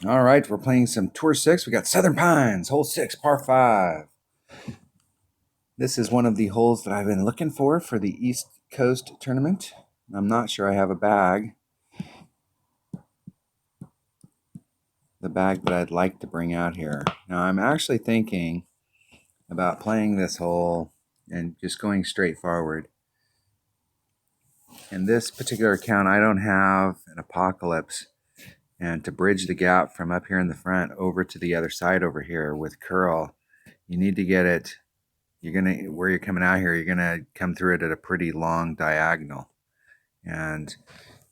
All right, we're playing some Tour 6. We got Southern Pines, hole 6, par 5. This is one of the holes that I've been looking for the East Coast tournament. I'm not sure I have a bag. The bag that I'd like to bring out here. Now, I'm actually thinking about playing this hole and just going straight forward. In this particular account, I don't have an Apocalypse. And to bridge the gap from up here in the front over to the other side over here with curl, you need to get it. Where you're coming out here, you're gonna come through it at a pretty long diagonal, and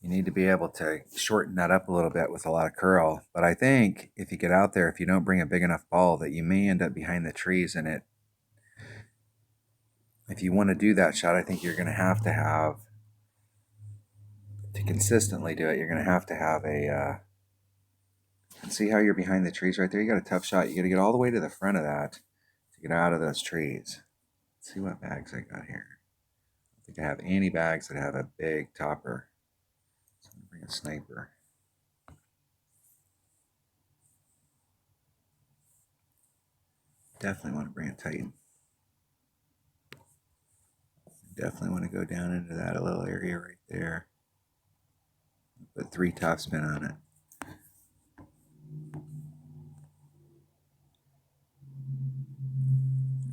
you need to be able to shorten that up a little bit with a lot of curl. But I think if you get out there, if you don't bring a big enough ball, that you may end up behind the trees in it. If you want to do that shot, I think you're gonna have to consistently do it. You're gonna have a see how you're behind the trees right there. You got a tough shot. You got to get all the way to the front of that to get out of those trees. Let's see what bags I got here. I think I have any bags that have a big topper. So I'm going to bring a sniper. Definitely want to bring a Titan. Definitely want to go down into that little area right there. Put 3 topspin on it.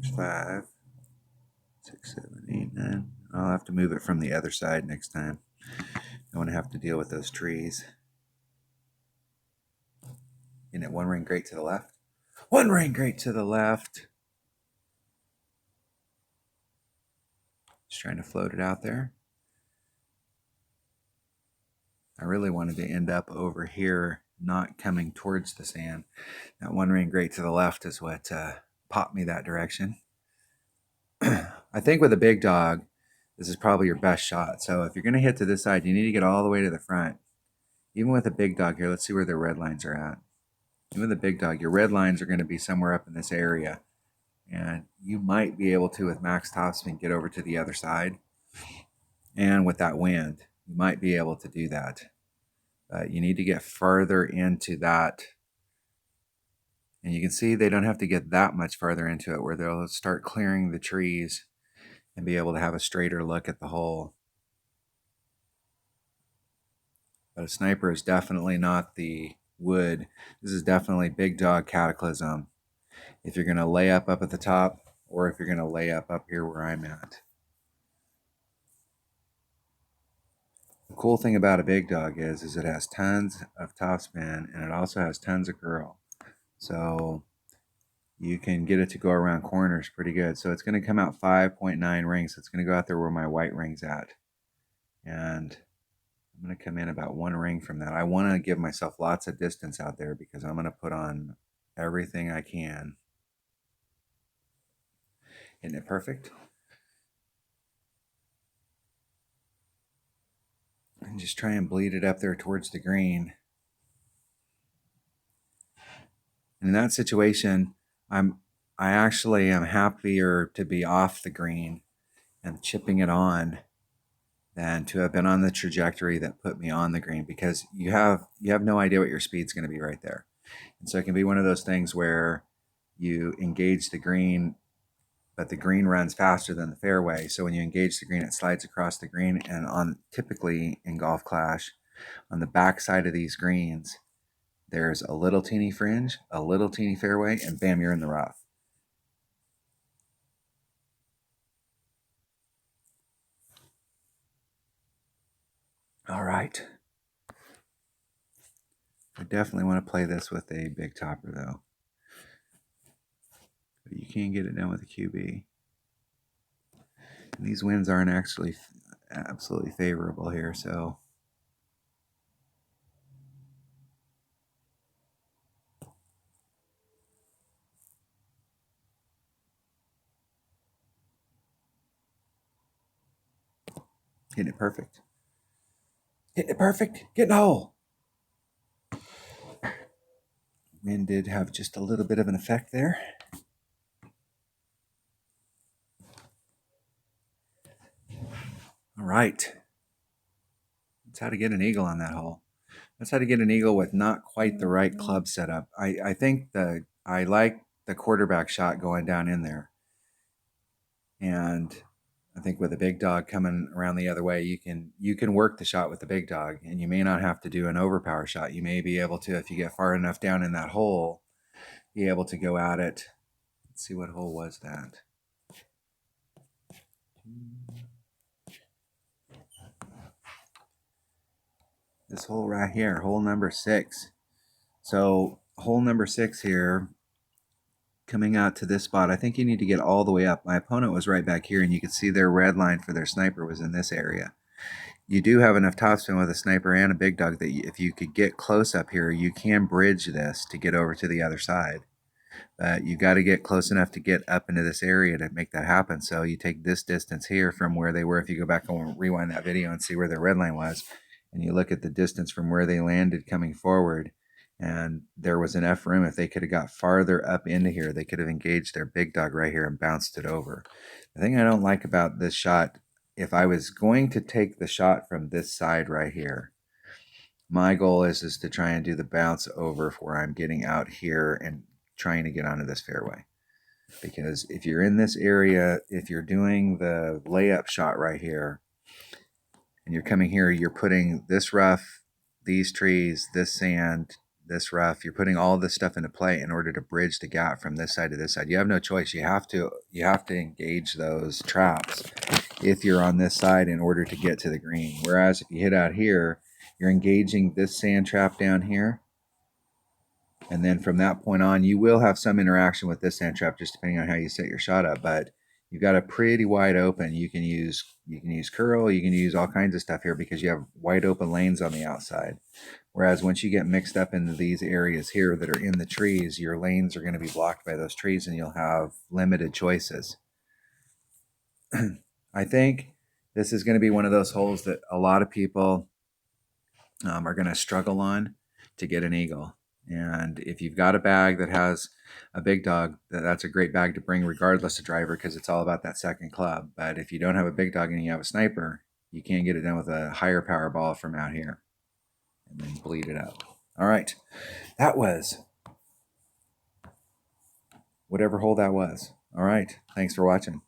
There's 5, 6, 7, 8, 9. I'll have to move it from the other side next time. I want to have to deal with those trees. Getting it 1 ring great to the left. 1 ring great to the left. Just trying to float it out there. I really wanted to end up over here, not coming towards the sand. That 1 ring great to the left is what popped me that direction. I think with a big dog, this is probably your best shot. So if you're going to hit to this side, you need to get all the way to the front. Even with a big dog here, let's see where the red lines are at. Even with a big dog, your red lines are going to be somewhere up in this area. And you might be able to, with max topspin, get over to the other side. And with that wind, you might be able to do that. But you need to get further into that. And you can see they don't have to get that much further into it where they'll start clearing the trees and be able to have a straighter look at the hole. But a sniper is definitely not the wood. This is definitely big dog Cataclysm. If you're going to lay up at the top, or if you're going to lay up here where I'm at. The cool thing about a big dog is it has tons of topspin and it also has tons of curl. So you can get it to go around corners pretty good. So it's going to come out 5.9 rings. So it's going to go out there where my white ring's at. And I'm going to come in about 1 ring from that. I want to give myself lots of distance out there because I'm going to put on everything I can. Isn't it perfect? And just try and bleed it up there towards the green. And in that situation, I actually am happier to be off the green and chipping it on than to have been on the trajectory that put me on the green, because you have no idea what your speed's going to be right there. And so it can be one of those things where you engage the green, but the green runs faster than the fairway. So when you engage the green, it slides across the green. And on typically in Golf Clash, on the back side of these greens, there's a little teeny fringe, a little teeny fairway, and bam, you're in the rough. All right. I definitely want to play this with a big topper, though. But you can get it done with a QB. And these winds aren't actually absolutely favorable here, so. Hitting it perfect. Hitting it perfect. Getting a hole. Wind did have just a little bit of an effect there. All right. That's how to get an eagle on that hole. That's how to get an eagle with not quite the right club setup. I think I like the quarterback shot going down in there. And I think with a big dog coming around the other way, you can work the shot with the big dog, and you may not have to do an overpower shot. You may be able to, if you get far enough down in that hole, be able to go at it. Let's see, what hole was that? This hole right here, hole number 6. So hole number 6 here, coming out to this spot, I think you need to get all the way up. My opponent was right back here, and you could see their red line for their sniper was in this area. You do have enough topspin with a sniper and a big dog that if you could get close up here, you can bridge this to get over to the other side. But you got to get close enough to get up into this area to make that happen. So you take this distance here from where they were. If you go back and rewind that video and see where their red line was, and you look at the distance from where they landed coming forward, and there was enough room. If they could have got farther up into here, they could have engaged their big dog right here and bounced it over. The thing I don't like about this shot, if I was going to take the shot from this side right here, my goal is to try and do the bounce over where I'm getting out here and trying to get onto this fairway. Because if you're in this area, if you're doing the layup shot right here, and you're coming here, you're putting this rough, these trees, this sand, this rough, you're putting all this stuff into play in order to bridge the gap from this side to this side. You have no choice. You have to engage those traps if you're on this side in order to get to the green. Whereas if you hit out here, you're engaging this sand trap down here. And then from that point on, you will have some interaction with this sand trap, just depending on how you set your shot up. But you've got a pretty wide open. You can use curl, you can use all kinds of stuff here because you have wide open lanes on the outside. Whereas once you get mixed up into these areas here that are in the trees, your lanes are going to be blocked by those trees, and you'll have limited choices. I think this is going to be one of those holes that a lot of people are going to struggle on to get an eagle. And if you've got a bag that has a big dog, that's a great bag to bring regardless of driver, because it's all about that second club. But if you don't have a big dog and you have a sniper, you can't get it done with a higher power ball from out here and then bleed it up. All right, that was whatever hole that was. All right, thanks for watching.